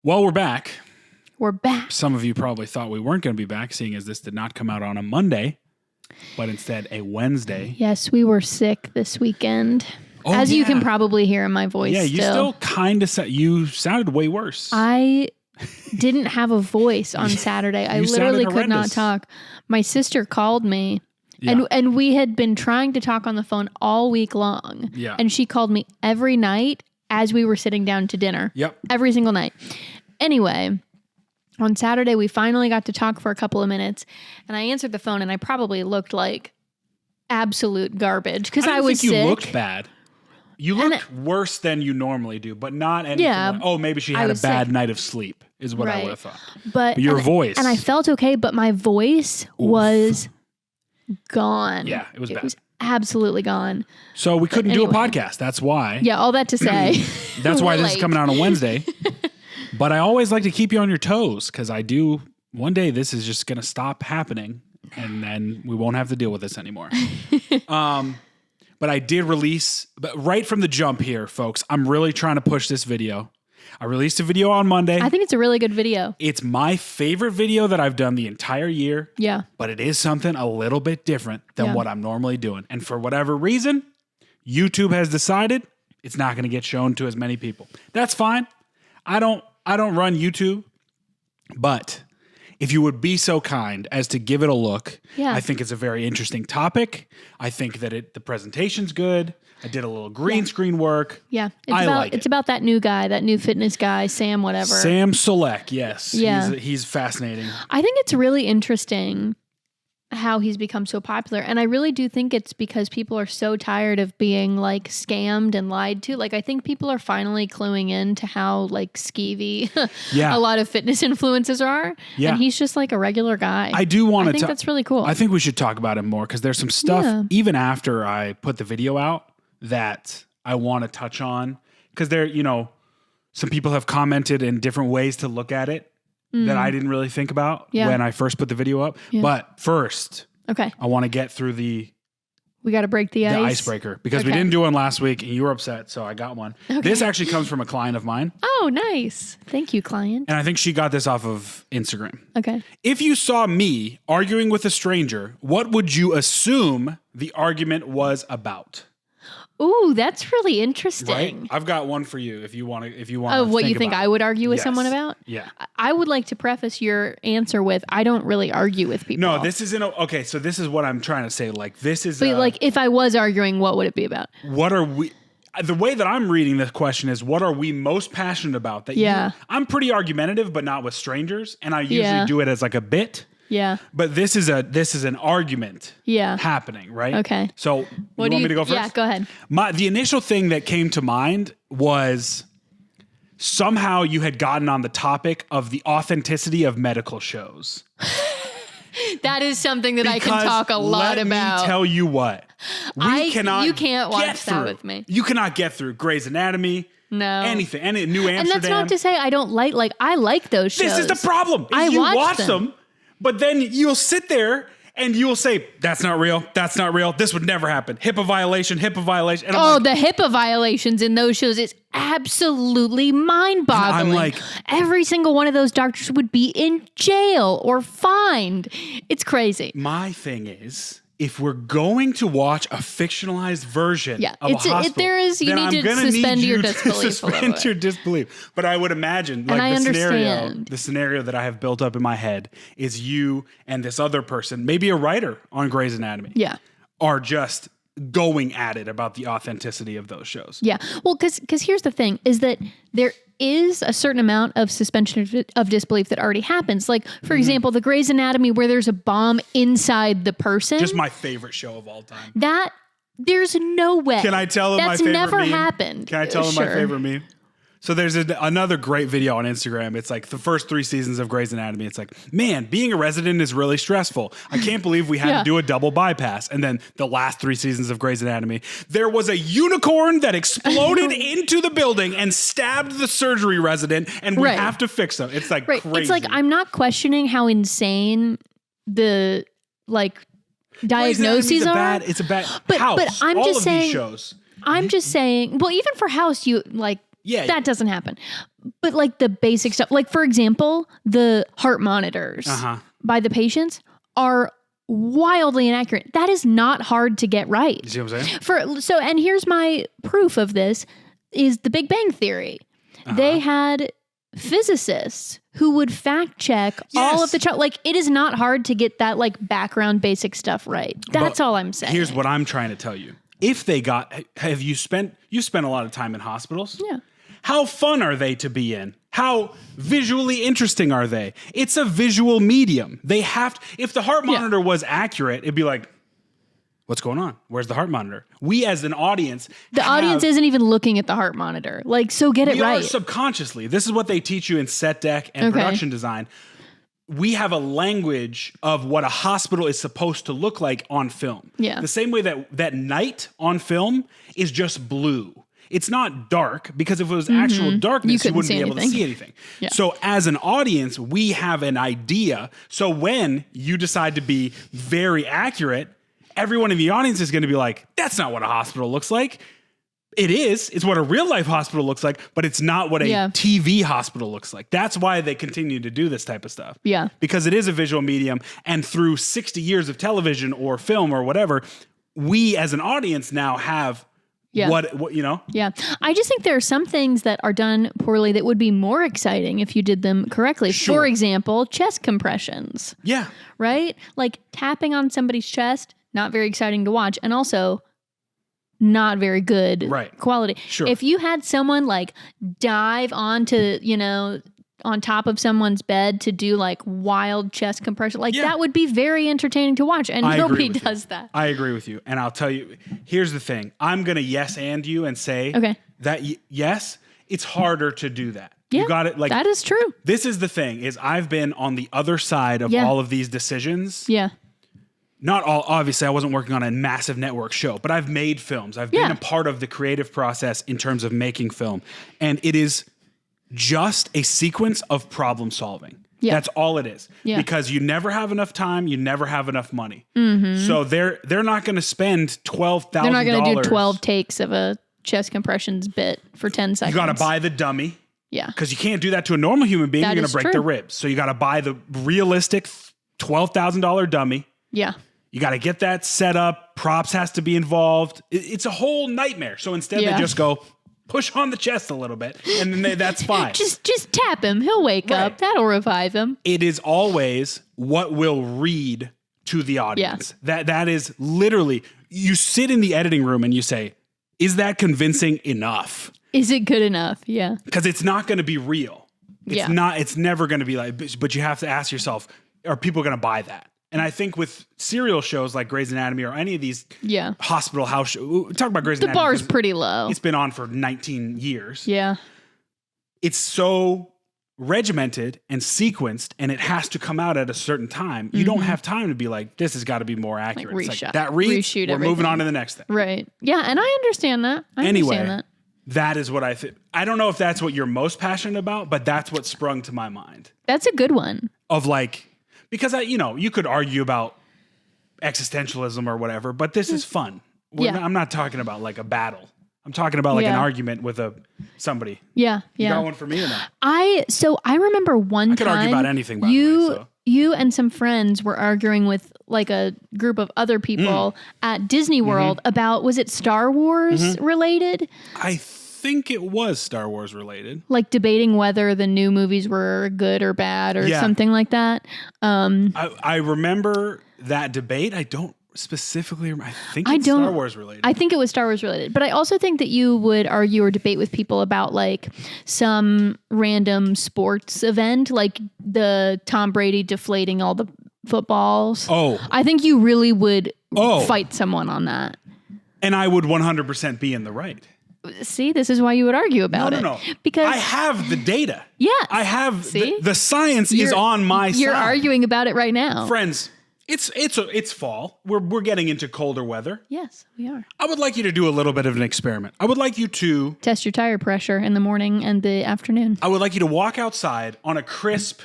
Well, we're back. We're back. Some of you probably thought we weren't going to be back, seeing as this did not come out on a Monday, but instead a Wednesday. Yes, we were sick this weekend. Oh, As you yeah. can probably hear in my voice. Yeah, you still kind of you sounded way worse. I didn't have a voice on Saturday. I literally could not talk. My sister called me. Yeah. And we had been trying to talk on the phone all week long. Yeah. And she called me every night as we were sitting down to dinner. Yep. Every single night. Anyway, on Saturday, we finally got to talk for a couple of minutes. And I answered the phone and I probably looked like absolute garbage because I was think sick. You looked bad. You looked worse than you normally do, but not anything. Yeah, like, oh, maybe she had a bad night of sleep is what I would have thought. But your voice. And I felt okay, but my voice was gone. Yeah, it was bad. It was absolutely gone. So we couldn't do a podcast. That's why. Yeah, all that to say. That's why this is coming out on Wednesday. But I always like to keep you on your toes because I do. One day this is just going to stop happening and then we won't have to deal with this anymore. But I did release, but right from the jump here, folks, I'm really trying to push this video. I released a video on Monday. I think it's a really good video. It's my favorite video that I've done the entire year. Yeah. But it is something a little bit different than what I'm normally doing. And for whatever reason, YouTube has decided it's not going to get shown to as many people. That's fine. I don't run YouTube, but if you would be so kind as to give it a look, I think it's a very interesting topic. I think that the presentation's good. I did a little green screen work. Yeah. It's about that new guy, that new fitness guy, Sam whatever. Sam Selleck, yes. Yeah. He's fascinating. I think it's really interesting how he's become so popular. And I really do think it's because people are so tired of being like scammed and lied to. Like I think people are finally cluing in to how like skeevy a lot of fitness influencers are. Yeah. And he's just like a regular guy. I do want to I think that's really cool. I think we should talk about him more because there's some stuff even after I put the video out that I want to touch on because there, some people have commented in different ways to look at it. That I didn't really think about when I first put the video up. Yeah. But first, I want to get through we got to break the icebreaker because we didn't do one last week and you were upset. So I got one. Okay. This actually comes from a client of mine. Oh, nice. Thank you, client. And I think she got this off of Instagram. Okay. If you saw me arguing with a stranger, what would you assume the argument was about? Ooh, that's really interesting. Right? I've got one for you if you want to. Oh, what you think I would argue with someone about? Yeah. I would like to preface your answer with, I don't really argue with people. No, this isn't. Okay, so this is what I'm trying to say. Like, this is. But like, if I was arguing, what would it be about? What are we? The way that I'm reading this question is, what are we most passionate about? I'm pretty argumentative, but not with strangers, and I usually do it as like a bit. Yeah. But this is an argument happening, right? Okay. So you want me to go first? Yeah, go ahead. The initial thing that came to mind was somehow you had gotten on the topic of the authenticity of medical shows. That is something that I can talk a lot about. Let me tell you what. You can't watch that with me. You cannot get through Grey's Anatomy. No. Anything. Any New Amsterdam. And that's not to say I don't I like those shows. This is the problem. You watch them. But then you'll sit there and you'll say, that's not real. That's not real. This would never happen. HIPAA violation. And the HIPAA violations in those shows is absolutely mind-boggling. I'm like, every single one of those doctors would be in jail or fined. It's crazy. My thing is, if we're going to watch a fictionalized version of a hospital, you need to suspend your disbelief. Suspend your disbelief. But I would imagine, the scenario that I have built up in my head is you and this other person, maybe a writer on Grey's Anatomy, are just going at it about the authenticity of those shows. Yeah. Well, because here's the thing, is that there is a certain amount of suspension of disbelief that already happens. Like, for example, the Grey's Anatomy where there's a bomb inside the person. Just my favorite show of all time. There's no way. Can I tell them my favorite meme? That's never happened. Can I tell them my favorite meme? So there's another great video on Instagram. It's like the first 3 seasons of Grey's Anatomy. It's like, man, being a resident is really stressful. I can't believe we had to do a double bypass. And then the last 3 seasons of Grey's Anatomy, there was a unicorn that exploded into the building and stabbed the surgery resident, and we have to fix them. It's like crazy. It's like, I'm not questioning how insane the diagnoses are. It's a bad but, House. But I'm all just of saying, these shows. I'm just saying, well, even for House, that doesn't happen. But like the basic stuff, like for example, the heart monitors by the patients are wildly inaccurate. That is not hard to get right. You see what I'm saying? And here's my proof of this is the Big Bang Theory. They had physicists who would fact check all of the like it is not hard to get that like background basic stuff right. That's all I'm saying. Here's what I'm trying to tell you. If they you spent a lot of time in hospitals? Yeah. How fun are they to be in? How visually interesting are they? It's a visual medium. They have to, if the heart monitor was accurate, it'd be like, what's going on? Where's the heart monitor? We as an audience, the audience isn't even looking at the heart monitor. Like, so get it right. We are subconsciously. This is what they teach you in set deck and production design. We have a language of what a hospital is supposed to look like on film. Yeah. The same way that night on film is just blue. It's not dark because if it was actual darkness, you wouldn't be able to see anything. Yeah. So as an audience, we have an idea. So when you decide to be very accurate, everyone in the audience is going to be like, that's not what a hospital looks like. It is. It's what a real life hospital looks like, but it's not what a TV hospital looks like. That's why they continue to do this type of stuff. Yeah. Because it is a visual medium. And through 60 years of television or film or whatever, we as an audience now have what, you know? Yeah. I just think there are some things that are done poorly that would be more exciting if you did them correctly. Sure. For example, chest compressions. Yeah. Right? Like tapping on somebody's chest, not very exciting to watch. And also not very good quality. Sure. If you had someone like dive onto, you know, on top of someone's bed to do like wild chest compression, like that would be very entertaining to watch. And nobody does that. I agree with you. And I'll tell you, here's the thing. I'm going to yes and you and say that yes, it's harder to do that. Yeah, you got it. Like that is true. This is the thing is I've been on the other side of all of these decisions. Yeah. Not all, obviously I wasn't working on a massive network show, but I've made films. I've been a part of the creative process in terms of making film. And it is just a sequence of problem solving. Yeah. That's all it is. Yeah. Because you never have enough time, you never have enough money. Mm-hmm. So they're not going to spend $12,000. They're not going to do 12 takes of a chest compressions bit for 10 seconds. You got to buy the dummy. Yeah. Because you can't do that to a normal human being. You're going to break their ribs. So you got to buy the realistic $12,000 dummy. Yeah. You got to get that set up. Props has to be involved. It's a whole nightmare. So instead they just go push on the chest a little bit and then that's fine. just tap him. He'll wake up. That'll revive him. It is always what will read to the audience. Yeah. That is literally, you sit in the editing room and you say, is that convincing enough? Is it good enough? Yeah. Because it's not going to be real. It's never going to be like, but you have to ask yourself, are people going to buy that? And I think with serial shows like Grey's Anatomy or any of these hospital house shows, talk about Grey's Anatomy. The bar's pretty low. It's been on for 19 years. Yeah. It's so regimented and sequenced and it has to come out at a certain time. You don't have time to be like, this has got to be more accurate. Like it's like, that reads, we're moving on to the next thing. Right. Yeah. And I understand that. That is what I think. I don't know if that's what you're most passionate about, but that's what sprung to my mind. That's a good one. Of like, because you could argue about existentialism or whatever, but this is fun. I'm not talking about like a battle. I'm talking about like an argument with somebody. Yeah. You got one for me or not? I remember one time. I could argue about anything, by the way. You and some friends were arguing with like a group of other people at Disney World about, was it Star Wars related? I think it was Star Wars related. Like debating whether the new movies were good or bad or something like that. I remember that debate. I don't specifically remember. I think it's Star Wars related. I think it was Star Wars related. But I also think that you would argue or debate with people about like some random sports event, like the Tom Brady deflating all the footballs. Oh. I think you really would fight someone on that. And I would 100% be in the right. See, this is why you would argue about it. No. Because I have the data. Yes. I have the science is on my side. You're arguing about it right now. Friends, it's fall. We're getting into colder weather. Yes, we are. I would like you to do a little bit of an experiment. I would like you to test your tire pressure in the morning and the afternoon. I would like you to walk outside on a crisp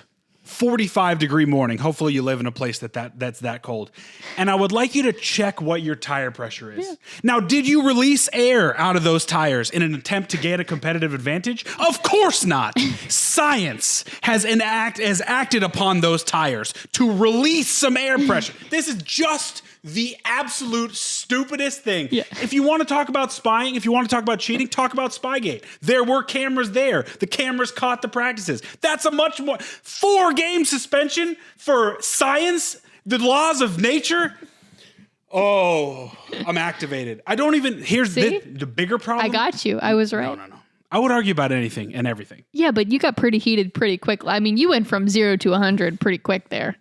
45-degree morning. Hopefully you live in a place that's that cold. And I would like you to check what your tire pressure is. Yeah. Now, did you release air out of those tires in an attempt to gain a competitive advantage? Of course not. Science has acted upon those tires to release some air pressure. This is just the absolute stupidest thing. Yeah. If you want to talk about spying, if you want to talk about cheating, talk about Spygate. There were cameras there. The cameras caught the practices. That's a much more 4-game suspension for science, the laws of nature. Oh, I'm activated. I don't even, here's the bigger problem. I got you. I was right. No. I would argue about anything and everything. Yeah, but you got pretty heated pretty quick. I mean, you went from 0 to 100 pretty quick there.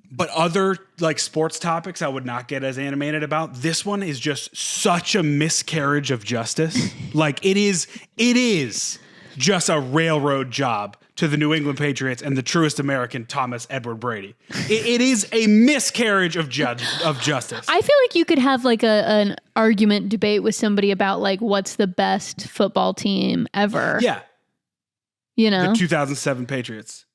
But other like sports topics I would not get as animated about. This one is just such a miscarriage of justice. Like it is just a railroad job to the New England Patriots and the truest American, Thomas Edward Brady. It is a miscarriage of justice. I feel like you could have like an argument debate with somebody about like what's the best football team ever. Yeah. You know? The 2007 Patriots.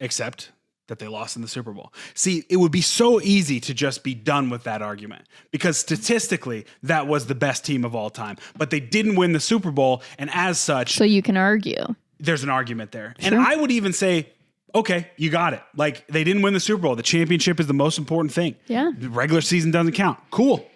Except that they lost in the Super Bowl. See, it would be so easy to just be done with that argument because statistically, that was the best team of all time. But they didn't win the Super Bowl, and as such... So you can argue. There's an argument there. Sure. And I would even say, okay, you got it. Like, they didn't win the Super Bowl. The championship is the most important thing. Yeah. The regular season doesn't count. Cool.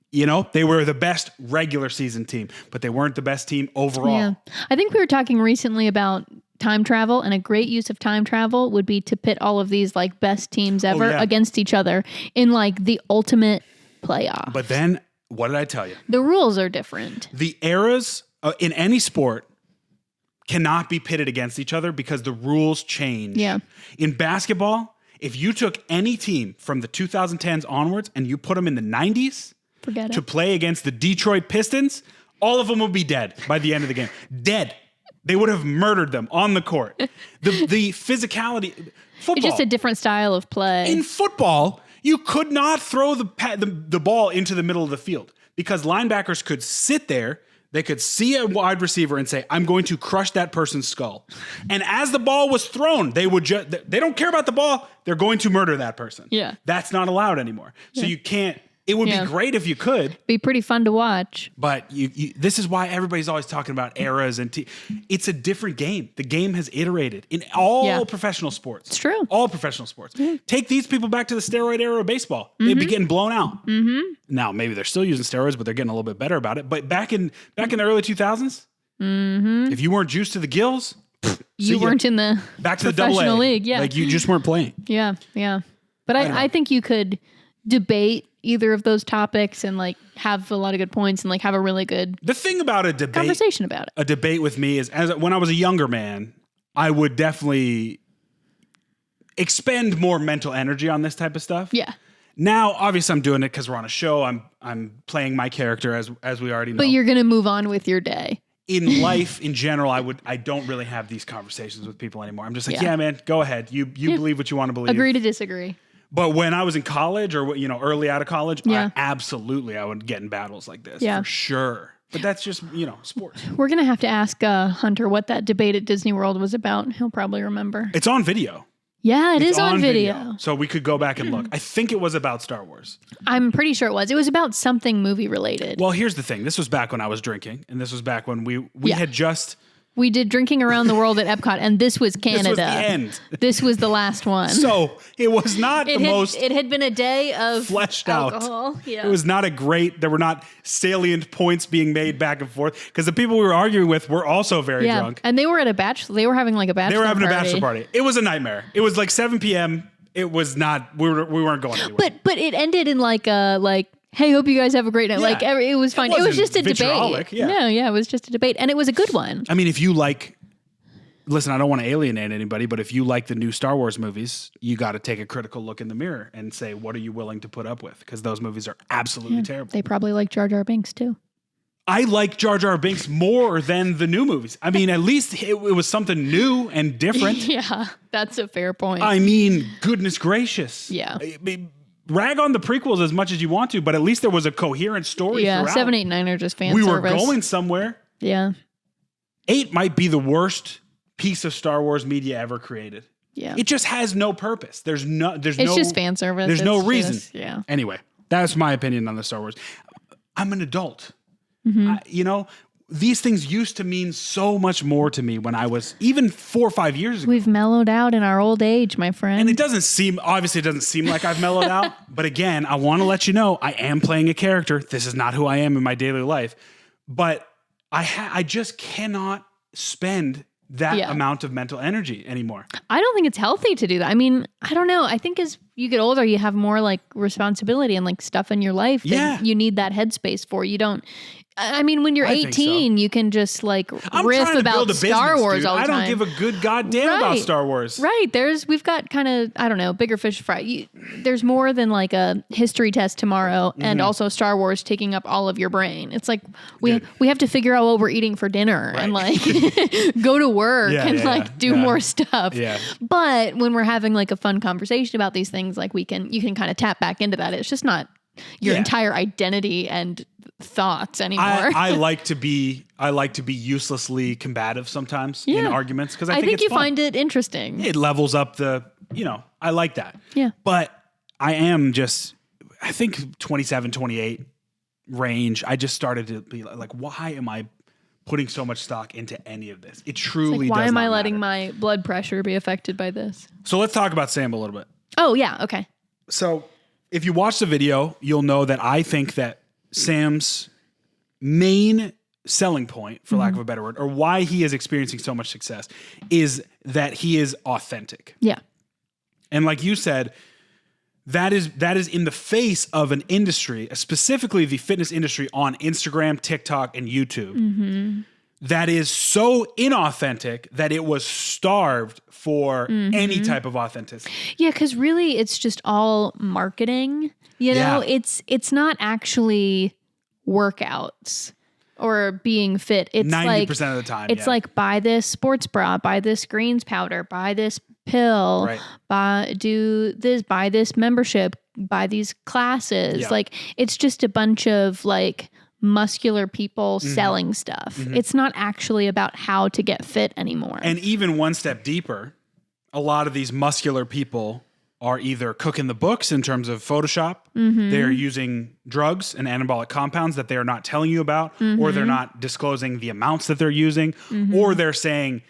You know, they were the best regular season team, but they weren't the best team overall. Yeah. I think we were talking recently about time travel, and a great use of time travel would be to pit all of these like best teams ever against each other in like the ultimate playoff. But then, what did I tell you? The rules are different. The eras in any sport cannot be pitted against each other because the rules change. Yeah. In basketball, if you took any team from the 2010s onwards and you put them in the 90s to play against the Detroit Pistons, all of them would be dead by the end of the game. Dead. They would have murdered them on the court. The physicality. Football. It's just a different style of play. In football, you could not throw the ball into the middle of the field because linebackers could sit there. They could see a wide receiver and say, I'm going to crush that person's skull. And as the ball was thrown, they don't care about the ball. They're going to murder that person. Yeah. That's not allowed anymore. So you can't. It would be great if you could. Be pretty fun to watch. But this is why everybody's always talking about eras and it's a different game. The game has iterated in all professional sports. It's true. All professional sports. Yeah. Take these people back to the steroid era of baseball. They'd be getting blown out. Mm-hmm. Now, maybe they're still using steroids, but they're getting a little bit better about it. But back in the early 2000s, if you weren't juiced to the gills, you weren't in the back to the professional league. Yeah. Like you just weren't playing. Yeah. Yeah. But I think you could debate either of those topics and like have a lot of good points and like have a really good the thing about a debate conversation about it. A debate with me is when I was a younger man, I would definitely expend more mental energy on this type of stuff. Yeah. Now, obviously, I'm doing it because we're on a show. I'm playing my character as we already know. But you're gonna move on with your day. In life, in general, I don't really have these conversations with people anymore. I'm just like, yeah man, go ahead. You believe what you want to believe. Agree to disagree. But when I was in college or, early out of college, I would get in battles like this for sure. But that's just, sports. We're going to have to ask Hunter what that debate at Disney World was about. He'll probably remember. It's on video. Yeah, it's on video. So we could go back and look. I think it was about Star Wars. I'm pretty sure it was. It was about something movie related. Well, here's the thing. This was back when I was drinking. And this was back when we had just... We did Drinking Around the World at Epcot, and this was Canada. This was the end. This was the last one. So it was not most... It had been a day of fleshed alcohol. out. Yeah. It was not there were not salient points being made back and forth, because the people we were arguing with were also very drunk. And they were at they were having like a bachelor party. They were having a bachelor party. It was a nightmare. It was like 7 p.m. It was not... We weren't going anywhere. But it ended in like hey, hope you guys have a great night. Yeah. It was fine. It was just a debate. Yeah. No, it was just a debate. And it was a good one. I mean, if you listen, I don't want to alienate anybody, but if you like the new Star Wars movies, you got to take a critical look in the mirror and say, what are you willing to put up with? Because those movies are absolutely terrible. They probably like Jar Jar Binks too. I like Jar Jar Binks more than the new movies. I mean, at least it was something new and different. Yeah, that's a fair point. I mean, goodness gracious. Yeah. Rag on the prequels as much as you want to, but at least there was a coherent story throughout. 7, 8, 9 are just fan service. We were going somewhere. Yeah. 8 might be the worst piece of Star Wars media ever created. Yeah. It just has no purpose. It's just fan service. There's no reason. Yeah. Anyway, that's my opinion on the Star Wars. I'm an adult. These things used to mean so much more to me when I was even 4 or 5 years ago. We've mellowed out in our old age, my friend. And it doesn't seem like I've mellowed out. But again, I want to let you know I am playing a character. This is not who I am in my daily life. But I just cannot spend that amount of mental energy anymore. I don't think it's healthy to do that. I mean, I don't know. I think as you get older, you have more like responsibility and like stuff in your life that you need that headspace for. You don't. I mean, when you're 18, you can just like riff about Star Wars all the time. I don't give a good goddamn about Star Wars. Right. We've got kind of, I don't know, bigger fish to fry. There's more than like a history test tomorrow and also Star Wars taking up all of your brain. It's like we have to figure out what we're eating for dinner and like go to work and do more stuff. Yeah. But when we're having like a fun conversation about these things, like you can kind of tap back into that. It's just not your entire identity and thoughts anymore. I like to be uselessly combative sometimes in arguments because I think you fun. Find it interesting. It levels up I like that. Yeah. But I am just, I think 27, 28 range. I just started to be like, why am I putting so much stock into any of this? It truly does not why am I letting matter. my blood pressure be affected by this? So let's talk about Sam a little bit. Oh yeah. Okay. So if you watch the video, you'll know that I think that Sam's main selling point, for lack of a better word, or why he is experiencing so much success is that he is authentic. Yeah. And like you said, that is in the face of an industry, specifically the fitness industry on Instagram, TikTok, and YouTube, that is so inauthentic that it was starved for any type of authenticity. Yeah, because really it's just all marketing. You know, it's not actually workums or being fit. It's 90% of the time. It's like buy this sports bra, buy this greens powder, buy this pill, buy this membership, buy these classes. Yeah. Like it's just a bunch of like muscular people selling stuff. It's not actually about how to get fit anymore. And even one step deeper, a lot of these muscular people are either cooking the books in terms of Photoshop, they're using drugs and anabolic compounds that they're not telling you about, or they're not disclosing the amounts that they're using, or they're saying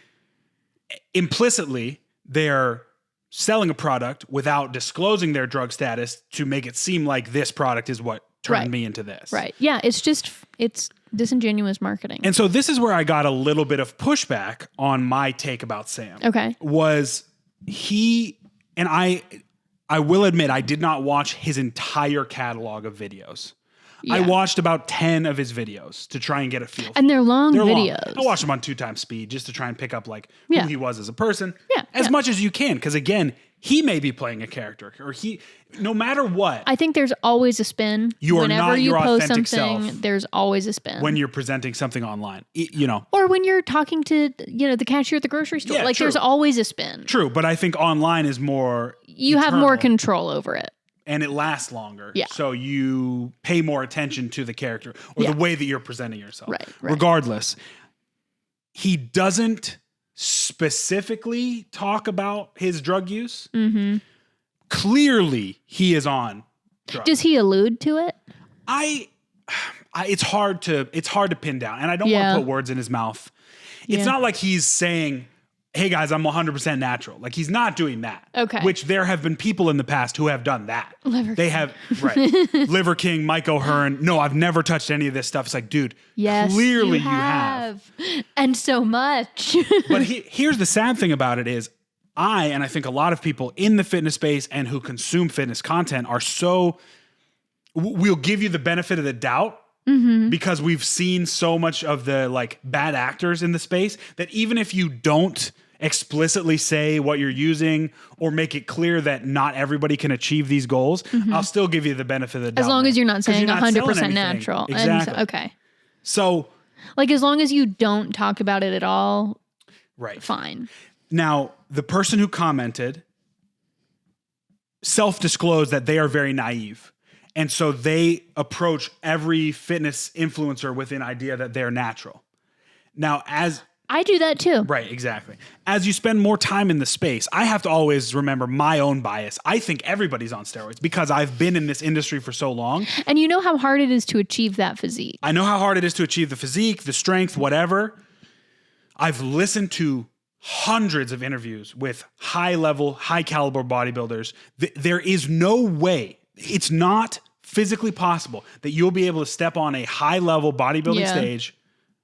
implicitly they're selling a product without disclosing their drug status to make it seem like this product is what turned me into this. Right. Yeah. It's disingenuous marketing. And so this is where I got a little bit of pushback on my take about Sam. Okay. Was he, and I will admit, I did not watch his entire catalog of videos. Yeah. I watched about 10 of his videos to try and get a feel. And they're long videos. I watched them on 2x speed just to try and pick up like who he was as a person. As much as you can. Because again, he may be playing a character, or no matter what. I think there's always a spin. You are not your authentic self. There's always a spin. When you're presenting something online, Or when you're talking to, the cashier at the grocery store. Yeah, there's always a spin. True, but I think online is more You have more control over it. And it lasts longer. Yeah. So you pay more attention to the character or the way that you're presenting yourself. Right. Regardless, he doesn't specifically talk about his drug use. Clearly, he is on drugs. Does he allude to it? It's hard to pin down, and I don't want to put words in his mouth. It's not like he's saying, hey guys, I'm 100% natural. Like he's not doing that. Okay. Which there have been people in the past who have done that. Liver King, Mike O'Hearn. No, I've never touched any of this stuff. It's like, dude, clearly you have. And so much. But here's the sad thing about it is and I think a lot of people in the fitness space and who consume fitness content are we'll give you the benefit of the doubt. Because we've seen so much of the like bad actors in the space that even if you don't explicitly say what you're using or make it clear that not everybody can achieve these goals, I'll still give you the benefit of the doubt. As long as you're not saying 100% natural. Exactly. Okay. So like as long as you don't talk about it at all, fine. Now, the person who commented self-disclosed that they are very naive. And so they approach every fitness influencer with an idea that they're natural. Now, as I do that too. Right, exactly. As you spend more time in the space, I have to always remember my own bias. I think everybody's on steroids because I've been in this industry for so long. And you know how hard it is to achieve that physique. I know how hard it is to achieve the physique, the strength, whatever. I've listened to hundreds of interviews with high-level, high-caliber bodybuilders. There is no way, it's not physically possible that you'll be able to step on a high-level bodybuilding stage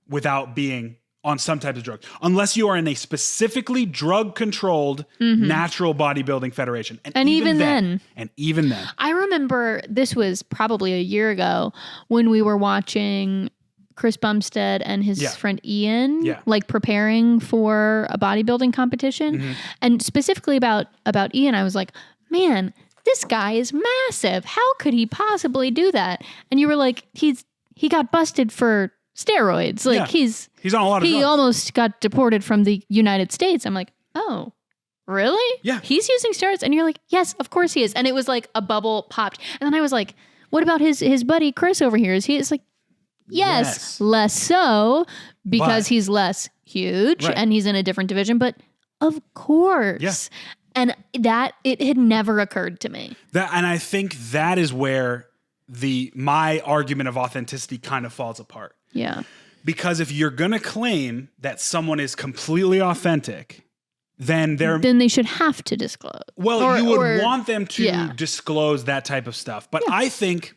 without being on some type of drug, unless you are in a specifically drug-controlled natural bodybuilding federation. And even then. I remember this was probably a year ago when we were watching Chris Bumstead and his friend Ian, like preparing for a bodybuilding competition. And specifically about Ian, I was like, man, this guy is massive. How could he possibly do that? And you were like, he got busted for steroids. Like he's on a lot of drugs. He almost got deported from the United States. I'm like, oh, really? Yeah. He's using steroids? And you're like, yes, of course he is. And it was like a bubble popped. And then I was like, what about his buddy Chris over here? Is he? It's like, yes, less so because he's less huge and he's in a different division. But of course. Yeah. And that it had never occurred to me. And I think that is where my argument of authenticity kind of falls apart. Yeah. Because if you're going to claim that someone is completely authentic, then they should have to disclose. Well, you would want them to disclose that type of stuff. But I think,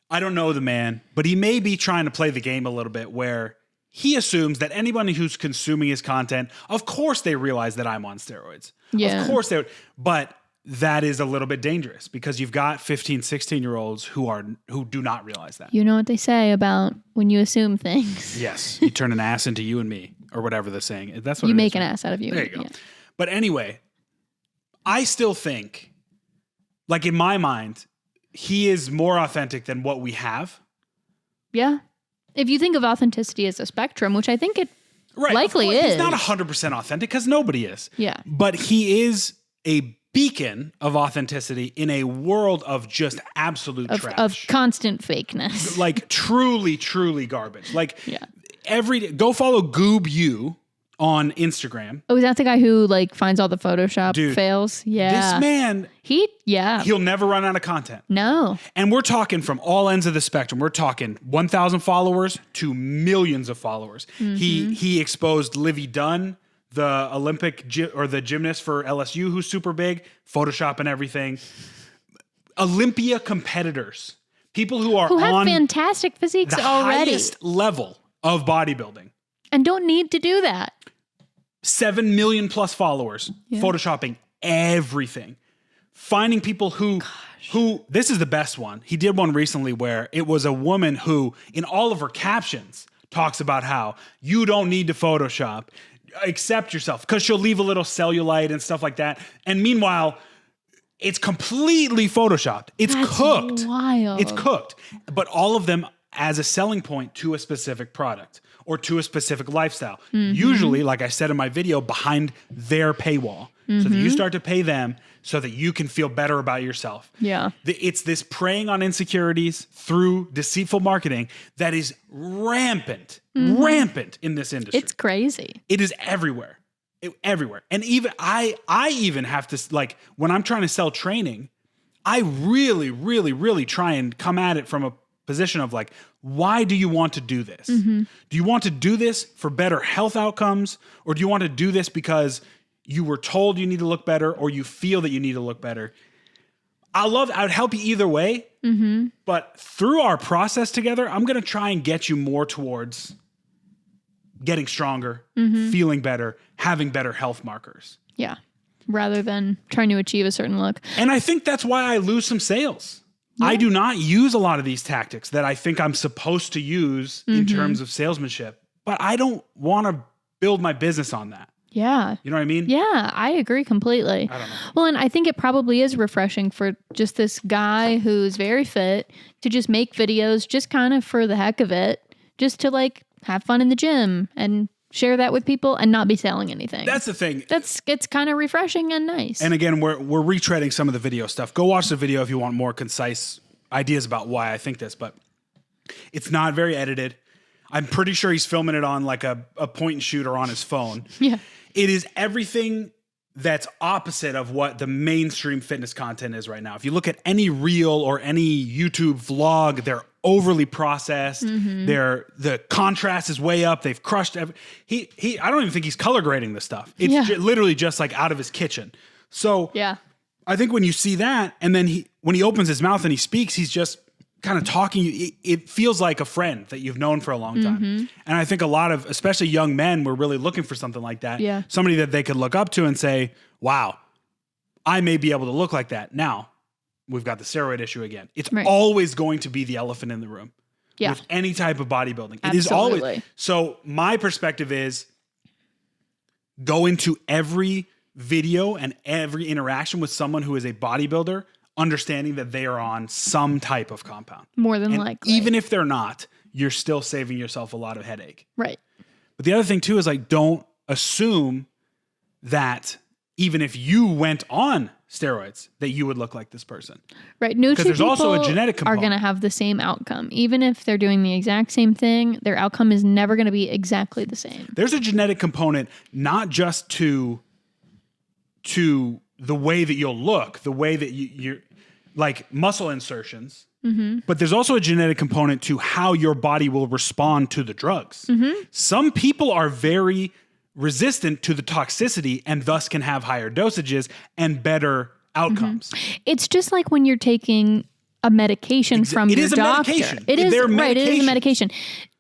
I don't know the man, but he may be trying to play the game a little bit where he assumes that anybody who's consuming his content, of course they realize that I'm on steroids. Yeah. Of course they would. But that is a little bit dangerous because you've got 15, 16-year-olds who do not realize that. You know what they say about when you assume things. Yes. You turn an ass into you and me, or whatever the saying is. That's what you make an ass out of you. There you go. Yeah. But anyway, I still think, like in my mind, he is more authentic than what we have. Yeah. If you think of authenticity as a spectrum, which I think it likely is. He's not 100% authentic because nobody is. Yeah. But he is a beacon of authenticity in a world of just absolute trash. Of constant fakeness. Like truly, truly garbage. Like every day, go follow Goob U on Instagram. Oh, is that the guy who like finds all the Photoshop fails? Yeah. This man, he'll never run out of content. No. And we're talking from all ends of the spectrum. We're talking 1,000 followers to millions of followers. He exposed Livy Dunn, the the gymnast for LSU, who's super big, Photoshop and everything. Olympia competitors, people who have on fantastic physiques already, highest level of bodybuilding, and don't need to do that. 7 million plus followers, Photoshopping everything, finding people who this is the best one. He did one recently where it was a woman who, in all of her captions, talks about how you don't need to Photoshop. Accept yourself, because she'll leave a little cellulite and stuff like that. And meanwhile, it's completely Photoshopped. It's cooked. Wild. It's cooked. But all of them as a selling point to a specific product or to a specific lifestyle. Usually, like I said in my video, behind their paywall. So that you start to pay them so that you can feel better about yourself. Yeah. It's this preying on insecurities through deceitful marketing that is rampant in this industry. It's crazy. It is everywhere. Everywhere. And even I even have to, like, when I'm trying to sell training, I really, really, really try and come at it from a position of like, why do you want to do this? Do you want to do this for better health outcomes? Or do you want to do this because you were told you need to look better or you feel that you need to look better? I would help you either way. But through our process together, I'm going to try and get you more towards getting stronger, feeling better, having better health markers. Yeah. Rather than trying to achieve a certain look. And I think that's why I lose some sales. Yeah. I do not use a lot of these tactics that I think I'm supposed to use in terms of salesmanship, but I don't want to build my business on that. Yeah. You know what I mean? Yeah, I agree completely. I don't know. Well, and I think it probably is refreshing for just this guy who's very fit to just make videos just kind of for the heck of it, just to like have fun in the gym and share that with people and not be selling anything. That's the thing. It's kind of refreshing and nice. And again, we're retreading some of the video stuff. Go watch the video if you want more concise ideas about why I think this, but it's not very edited. I'm pretty sure he's filming it on like a point and shoot or on his phone. Yeah. It is everything that's opposite of what the mainstream fitness content is right now. If you look at any reel or any YouTube vlog, they're overly processed. The contrast is way up. They've crushed he I don't even think he's color grading this stuff. It's literally just like out of his kitchen. So yeah. I think when you see that, and then when he opens his mouth and he speaks, he's just kind of talking. It feels like a friend that you've known for a long time. And I think a lot of, especially young men, were really looking for something like that. Yeah. Somebody that they could look up to and say, wow, I may be able to look like that. Now, we've got the steroid issue again. It's always going to be the elephant in the room with any type of bodybuilding. Absolutely. It is always. So my perspective is go into every video and every interaction with someone who is a bodybuilder, understanding that they are on some type of compound. More than likely. Even if they're not, you're still saving yourself a lot of headache. Right. But the other thing too is like, don't assume that even if you went on steroids, that you would look like this person. Right. No two there's people also a genetic are component. going to have the same outcome. Even if they're doing the exact same thing, their outcome is never going to be exactly the same. There's a genetic component, not just to the way that you'll look, the way that you're like muscle insertions, but there's also a genetic component to how your body will respond to the drugs. Some people are very resistant to the toxicity and thus can have higher dosages and better outcomes. It's just like when you're taking a medication from your doctor. Medication. It is right. It is a medications. medication.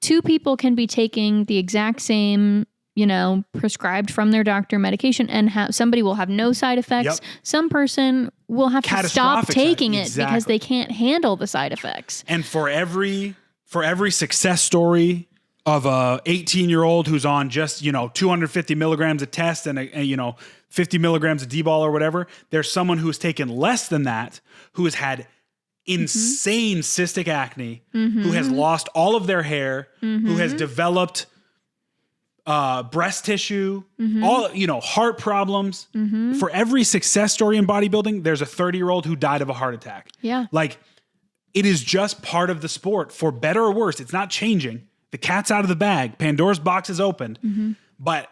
Two people can be taking the exact same, prescribed from their doctor medication, and somebody will have no side effects. Yep. Some person will have to stop taking it exactly. because they can't handle the side effects. And for every success story of a 18-year-old who's on just 250 milligrams of test and 50 milligrams of D-ball or whatever, there's someone who's taken less than that, who has had insane cystic acne, who has lost all of their hair, who has developed breast tissue, all heart problems. For every success story in bodybuilding, there's a 30-year-old who died of a heart attack. Yeah. Like, it is just part of the sport, for better or worse. It's not changing. The cat's out of the bag. Pandora's box is opened. But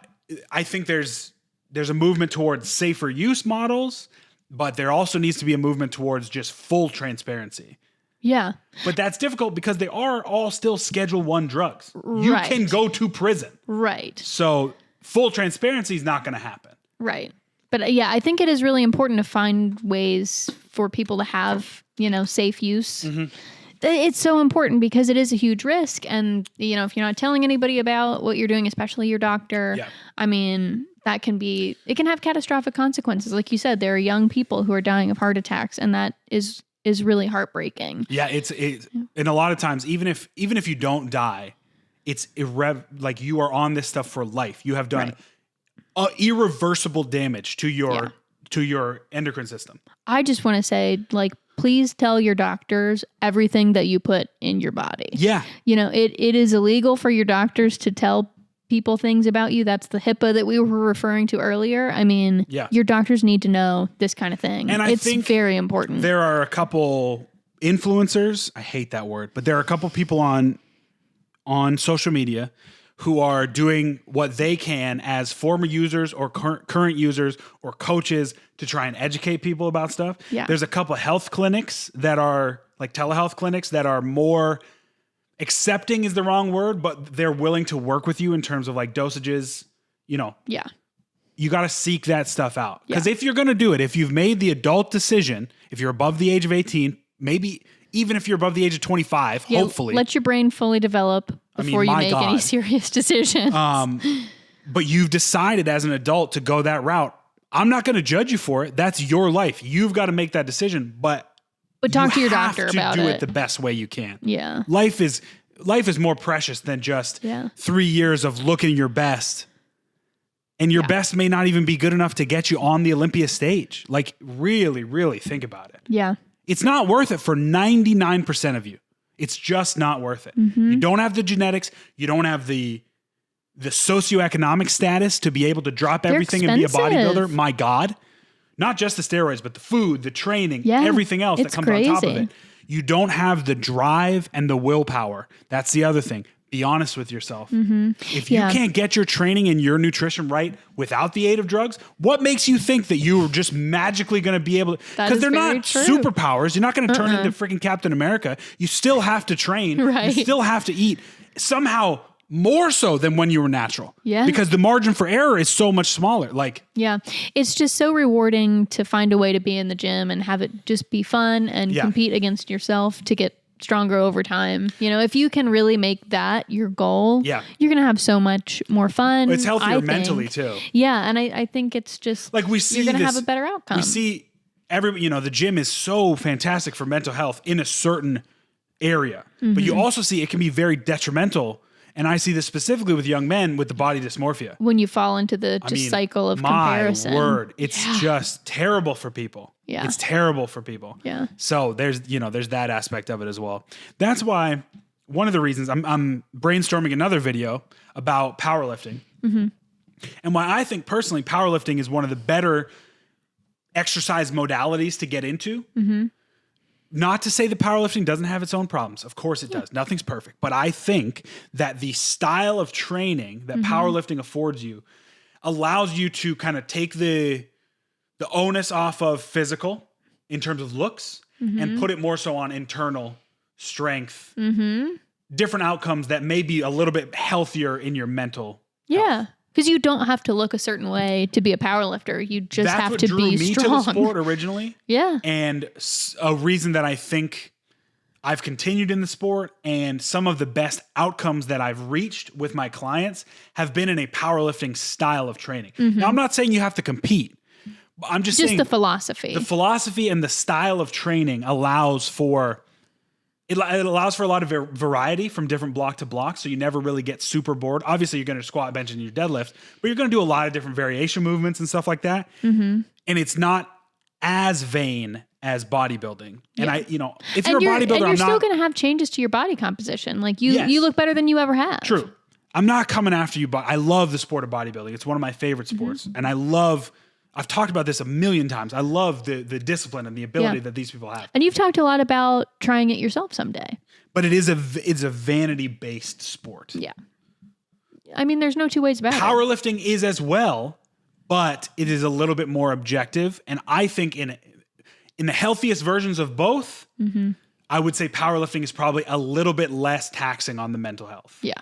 I think there's a movement towards safer use models, but there also needs to be a movement towards just full transparency. Yeah. But that's difficult because they are all still Schedule I drugs. You can go to prison. Right. So full transparency is not going to happen. Right. But I think it is really important to find ways for people to have, safe use. It's so important because it is a huge risk. And, if you're not telling anybody about what you're doing, especially your doctor, I mean, it can have catastrophic consequences. Like you said, there are young people who are dying of heart attacks, and that is really heartbreaking. Yeah, it's and a lot of times, even if you don't die, it's like you are on this stuff for life. You have done irreversible damage to your endocrine system. I just want to say, please tell your doctors everything that you put in your body. Yeah. It is illegal for your doctors to tell people things about you. That's the HIPAA that we were referring to earlier. I mean, your doctors need to know this kind of thing. And it's very important. There are a couple influencers. I hate that word, but there are a couple people on social media who are doing what they can as former users or current users or coaches to try and educate people about stuff. Yeah. There's a couple health clinics that are like telehealth clinics that are more accepting is the wrong word, but they're willing to work with you in terms of like dosages, Yeah. You got to seek that stuff out. Because if you're going to do it, if you've made the adult decision, if you're above the age of 18, maybe even if you're above the age of 25, hopefully. Let your brain fully develop before you make any serious decisions. But you've decided as an adult to go that route. I'm not going to judge you for it. That's your life. You've got to make that decision. But talk to your doctor about it. Do it the best way you can. Yeah. Life is more precious than just 3 years of looking your best. And your best may not even be good enough to get you on the Olympia stage. Like, really, really think about it. Yeah. It's not worth it for 99% of you. It's just not worth it. You don't have the genetics. You don't have the socioeconomic status to be able to drop everything and be a bodybuilder. My God. Not just the steroids, but the food, the training, everything else that comes on top of it. You don't have the drive and the willpower. That's the other thing. be honest with yourself. If you can't get your training and your nutrition right without the aid of drugs, what makes you think that you're just magically going to be able to, because they're not superpowers. You're not going to turn into freaking Captain America. You still have to train. Right. You still have to eat somehow more so than when you were natural. Yeah. Because the margin for error is so much smaller. Like, yeah, it's just so rewarding to find a way to be in the gym and have it just be fun and compete against yourself to get stronger over time. You know, if you can really make that your goal, you're going to have so much more fun. It's healthier mentally too. Yeah. And I think it's just like we see you're going to have a better outcome. We see the gym is so fantastic for mental health in a certain area, but you also see it can be very detrimental. And I see this specifically with young men with the body dysmorphia. When you fall into the cycle of comparison. My word. It's just terrible for people. Yeah. It's terrible for people. Yeah. So there's that aspect of it as well. That's why one of the reasons I'm brainstorming another video about powerlifting. And why I think personally powerlifting is one of the better exercise modalities to get into. Not to say that powerlifting doesn't have its own problems. Of course it does. Nothing's perfect. But I think that the style of training that powerlifting affords you allows you to kind of take the onus off of physical in terms of looks and put it more so on internal strength, different outcomes that may be a little bit healthier in your mental health. Because you don't have to look a certain way to be a powerlifter. You just have to be strong. That's what drew me to the sport originally. Yeah. And a reason that I think I've continued in the sport and some of the best outcomes that I've reached with my clients have been in a powerlifting style of training. Now, I'm not saying you have to compete. I'm just saying the philosophy. The philosophy and the style of training allows for a lot of variety from different block to block, so you never really get super bored. Obviously, you're going to squat, bench, and your deadlift, but you're going to do a lot of different variation movements and stuff like that. And it's not as vain as bodybuilding. And if you're a bodybuilder, you're still going to have changes to your body composition. Like you look better than you ever have. True. I'm not coming after you, but I love the sport of bodybuilding. It's one of my favorite sports, and I've talked about this a million times. I love the discipline and the ability that these people have. And you've talked a lot about trying it yourself someday. But it's a vanity-based sport. Yeah. I mean, there's no two ways about it. Powerlifting is as well, but it is a little bit more objective. And I think in the healthiest versions of both, I would say powerlifting is probably a little bit less taxing on the mental health. Yeah.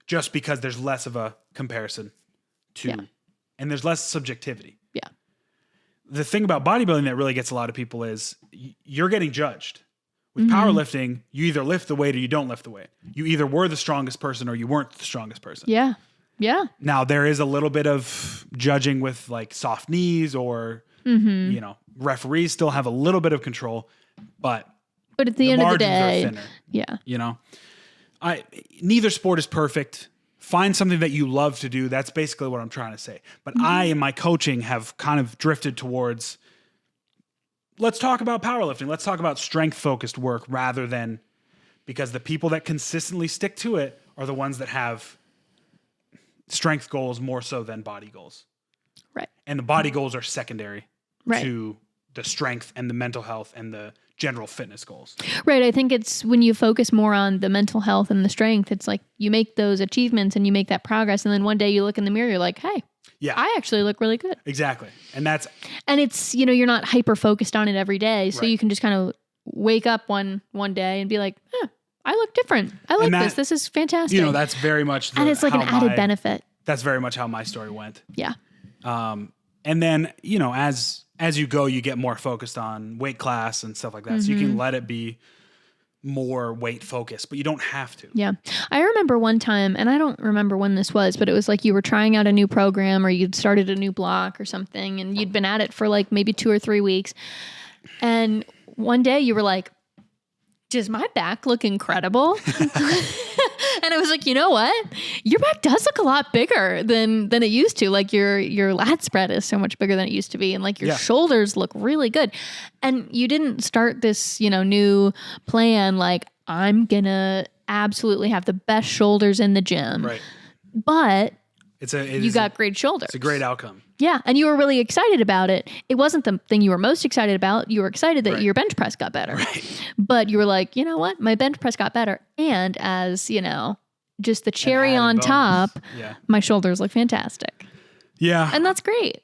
Just because there's less of a comparison and there's less subjectivity. Yeah. The thing about bodybuilding that really gets a lot of people is you're getting judged. With powerlifting, you either lift the weight or you don't lift the weight. You either were the strongest person or you weren't the strongest person. Yeah. Yeah. Now, there is a little bit of judging with like soft knees or, referees still have a little bit of control, but at the end of the day, thinner, neither sport is perfect. Find something that you love to do. That's basically what I'm trying to say. But I, in my coaching, have kind of drifted towards, let's talk about powerlifting. Let's talk about strength-focused work rather than, because the people that consistently stick to it are the ones that have strength goals more so than body goals. Right. And the body goals are secondary to the strength and the mental health and the general fitness goals. Right. I think it's when you focus more on the mental health and the strength, it's like you make those achievements and you make that progress. And then one day you look in the mirror, you're like, hey, I actually look really good. Exactly. And it's, you're not hyper focused on it every day. So you can just kind of wake up one day and be like, I look different. I like this. This is fantastic. That's very much and it's like an added benefit. That's very much how my story went. Yeah. And then, as you go, you get more focused on weight class and stuff like that. So you can let it be more weight focused, but you don't have to. Yeah. I remember one time, and I don't remember when this was, but it was like you were trying out a new program or you'd started a new block or something and you'd been at it for like maybe 2 or 3 weeks. And one day you were like, does my back look incredible? And I was like, you know what? Your back does look a lot bigger than it used to. Like your lat spread is so much bigger than it used to be. And like your shoulders look really good. And you didn't start this, new plan like, I'm going to absolutely have the best shoulders in the gym. Right. But you got great shoulders. It's a great outcome. Yeah. And you were really excited about it. It wasn't the thing you were most excited about. You were excited that your bench press got better. Right. But you were like, you know what? My bench press got better. And as, just the cherry on bonus. top, Yeah. my shoulders look fantastic. Yeah. And that's great.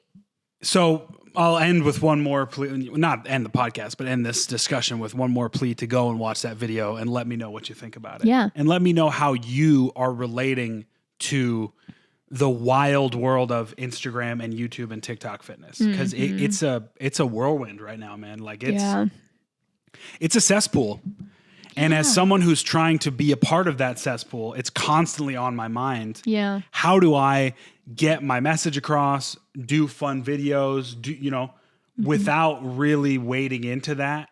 So I'll end with one more plea, not end the podcast, but end this discussion with one more plea to go and watch that video and let me know what you think about it. Yeah. And let me know how you are relating to the wild world of Instagram and YouTube and TikTok fitness. Because it's a whirlwind right now, man. Like it's a cesspool. And as someone who's trying to be a part of that cesspool, it's constantly on my mind. Yeah. How do I get my message across, do fun videos, without really wading into that?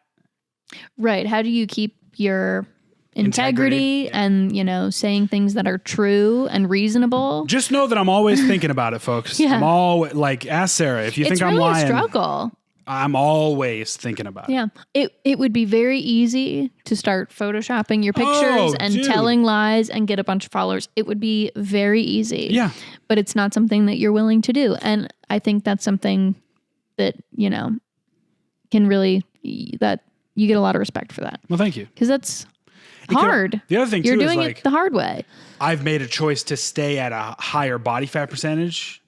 Right. How do you keep your integrity and, saying things that are true and reasonable? Just know that I'm always thinking about it, folks. Yeah. I'm always ask Sarah if you think I'm lying. It's really a struggle. I'm always thinking about it. Yeah. It would be very easy to start photoshopping your pictures and telling lies and get a bunch of followers. It would be very easy. Yeah. But it's not something that you're willing to do. And I think that's something that, can really, that you get a lot of respect for that. Well, thank you. Because that's hard. The other thing you're too doing is it the hard way. I've made a choice to stay at a higher body fat percentage.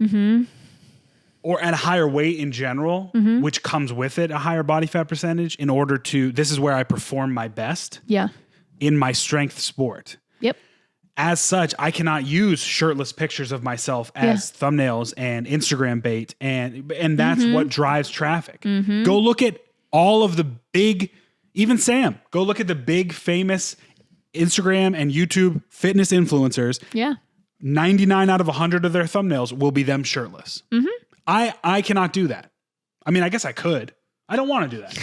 Or at a higher weight in general, which comes with it, a higher body fat percentage, in order to, this is where I perform my best in my strength sport. Yep. As such, I cannot use shirtless pictures of myself as thumbnails and Instagram bait, and that's what drives traffic. Go look at all of the big, even Sam, go look at the big famous Instagram and YouTube fitness influencers. Yeah. 99 out of 100 of their thumbnails will be them shirtless. I cannot do that. I mean, I guess I could. I don't want to do that.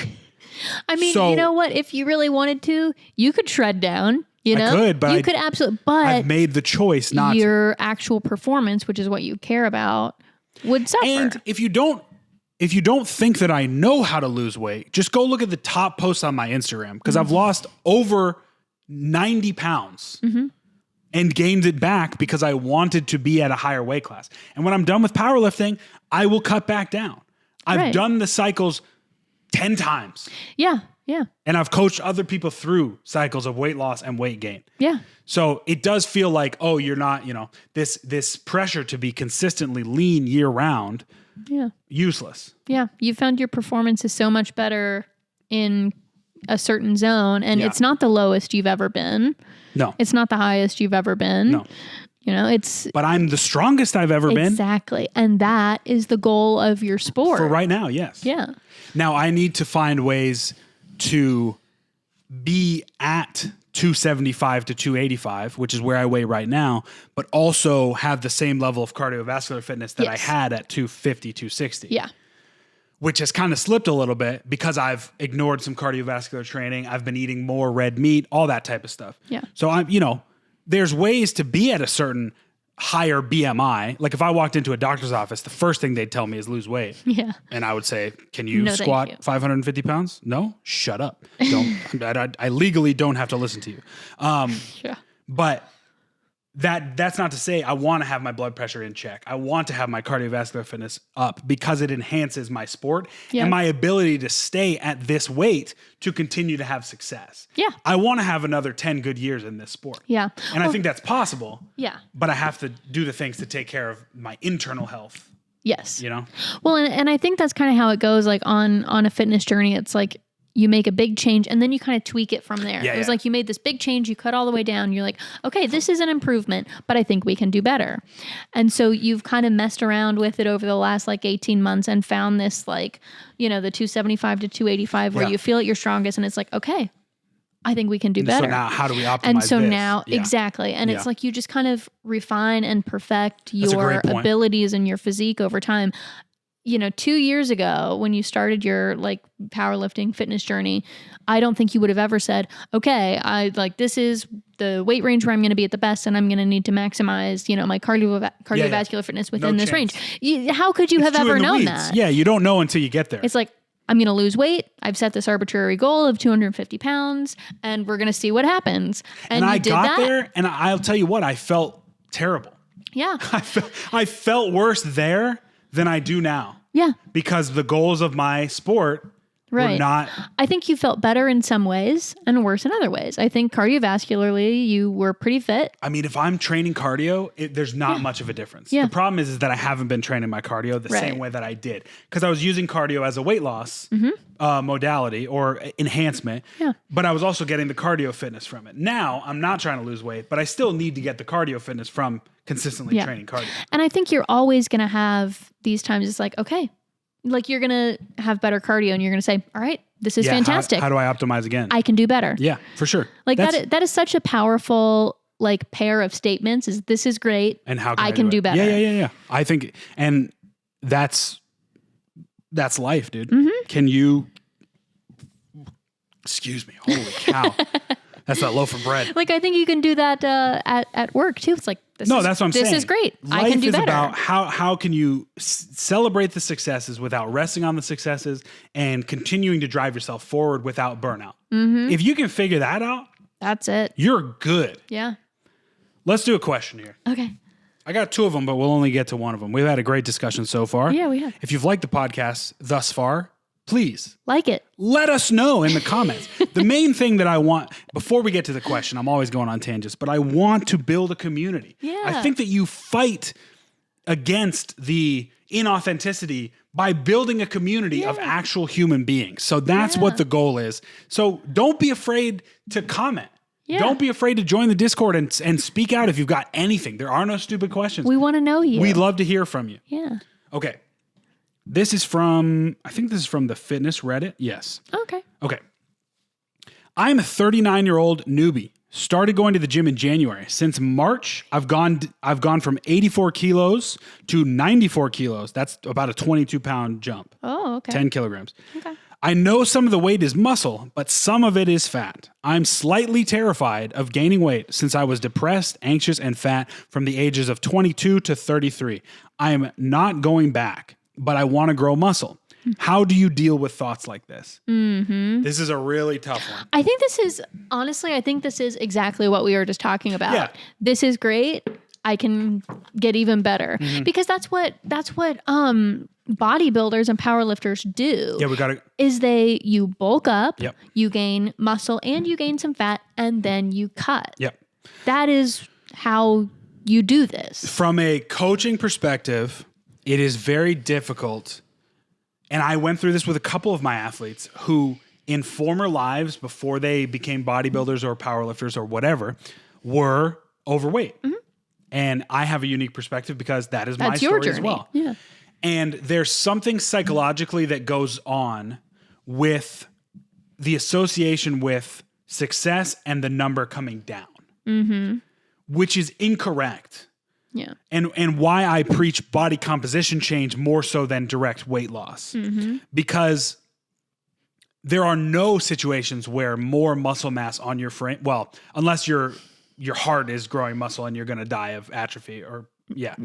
I mean, you know what? If you really wanted to, you could shred down. I could, but you could absolutely. But I've made the choice not to. Your actual performance, which is what you care about, would suffer. And if you don't think that I know how to lose weight, just go look at the top posts on my Instagram, because I've lost over 90 pounds. And gained it back because I wanted to be at a higher weight class. And when I'm done with powerlifting, I will cut back down. I've done the cycles 10 times. Yeah. Yeah. And I've coached other people through cycles of weight loss and weight gain. Yeah. So it does feel like, oh, you're not, this pressure to be consistently lean year round. Yeah. Useless. Yeah. You found your performance is so much better in a certain zone, and it's not the lowest you've ever been. No. It's not the highest you've ever been. No. But I'm the strongest I've ever been. Exactly. And that is the goal of your sport. For right now, yes. Yeah. Now I need to find ways to be at 275 to 285, which is where I weigh right now, but also have the same level of cardiovascular fitness that I had at 250, 260. Yeah. Which has kind of slipped a little bit because I've ignored some cardiovascular training. I've been eating more red meat, all that type of stuff. Yeah. So there's ways to be at a certain higher BMI. Like if I walked into a doctor's office, the first thing they'd tell me is lose weight. Yeah. And I would say, can you No, squat thank you. 550 pounds? No, shut up. Don't, I legally don't have to listen to you. Yeah. But that's not to say I want to have my blood pressure in check. I want to have my cardiovascular fitness up because it enhances my sport and my ability to stay at this weight to continue to have success. Yeah. I want to have another 10 good years in this sport. Yeah. And I think that's possible. Yeah. But I have to do the things to take care of my internal health. Yes. Well, and I think that's kind of how it goes. Like on a fitness journey, it's like you make a big change and then you kind of tweak it from there. It was like you made this big change, you cut all the way down. You're like, okay, this is an improvement, but I think we can do better. And so you've kind of messed around with it over the last 18 months and found this the 275 to 285 where you feel at your strongest and it's like, okay, I think we can do better. So now how do we optimize And so this? now, exactly. And it's like you just kind of refine and perfect That's your abilities and your physique over time. 2 years ago when you started your powerlifting fitness journey, I don't think you would have ever said, okay, this is the weight range where I'm going to be at the best and I'm going to need to maximize, my cardiovascular fitness within this range. How could you have ever known that? Yeah. You don't know until you get there. It's like, I'm going to lose weight. I've set this arbitrary goal of 250 pounds and we're going to see what happens. And I got there and I'll tell you what, I felt terrible. Yeah. I felt worse there than I do now. Yeah. Because the goals of my sport Right. We're not. I think you felt better in some ways and worse in other ways. I think cardiovascularly, you were pretty fit. I mean, if I'm training cardio, there's not much of a difference. Yeah. The problem is that I haven't been training my cardio the same way that I did, because I was using cardio as a weight loss modality or enhancement, but I was also getting the cardio fitness from it. Now I'm not trying to lose weight, but I still need to get the cardio fitness from consistently training cardio. And I think you're always going to have these times. It's like, okay, like you're going to have better cardio and you're going to say, all right, this is fantastic. How do I optimize again? I can do better. Yeah, for sure. Like that is such a powerful like pair of statements is this is great. And how can I can do better. Yeah. I think, and that's life, dude. Mm-hmm. Can you, excuse me, holy cow. That's that loaf of bread. Like, I think you can do that at work too. It's like, that's what I'm saying. This is great. Life I can do is better. about how can you celebrate the successes without resting on the successes and continuing to drive yourself forward without burnout. Mm-hmm. If you can figure that out, that's it. You're good. Yeah. Let's do a question here. Okay. I got 2 of them, but we'll only get to one of them. We've had a great discussion so far. Yeah, we have. If you've liked the podcast thus far, please like it. Let us know in the comments. The main thing that I want, before we get to the question, I'm always going on tangents, but I want to build a community. Yeah. I think that you fight against the inauthenticity by building a community of actual human beings. So that's what the goal is. So don't be afraid to comment. Yeah. Don't be afraid to join the Discord and speak out if you've got anything. There are no stupid questions. We want to know you. We love to hear from you. Yeah. Okay. This is from, I think this is from the fitness Reddit. Yes. Okay. I'm a 39-year-old newbie. Started going to the gym in January. Since March, I've gone from 84 kilos to 94 kilos. That's about a 22-pound jump. Oh, okay. 10 kilograms. Okay. I know some of the weight is muscle, but some of it is fat. I'm slightly terrified of gaining weight since I was depressed, anxious, and fat from the ages of 22 to 33. I am not going back, but I want to grow muscle. How do you deal with thoughts like this? Mm-hmm. This is a really tough one. I think this is exactly what we were just talking about. Yeah. This is great. I can get even better because that's what bodybuilders and powerlifters do. Yeah, you bulk up, Yep. you gain muscle and you gain some fat, and then you cut. Yep. That is how you do this. From a coaching perspective, it is very difficult. And I went through this with a couple of my athletes who in former lives, before they became bodybuilders or powerlifters or whatever, were overweight. Mm-hmm. And I have a unique perspective because that's my story journey as well. Yeah. And there's something psychologically that goes on with the association with success and the number coming down, which is incorrect. Yeah. And why I preach body composition change more so than direct weight loss. Because there are no situations where more muscle mass on your frame, well, unless your heart is growing muscle and you're going to die of atrophy or yeah.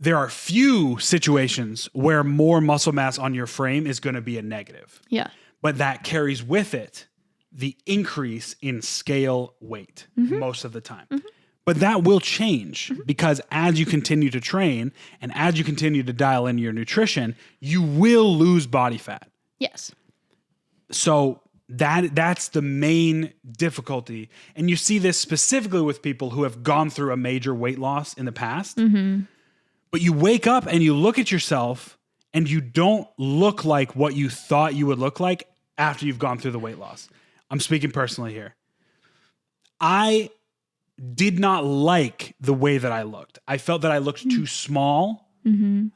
There are few situations where more muscle mass on your frame is going to be a negative. Yeah. But that carries with it the increase in scale weight most of the time. But that will change because as you continue to train and as you continue to dial in your nutrition, you will lose body fat. Yes. So that's the main difficulty. And you see this specifically with people who have gone through a major weight loss in the past. But you wake up and you look at yourself and you don't look like what you thought you would look like after you've gone through the weight loss. I'm speaking personally here. I did not like the way that I looked. I felt that I looked too small.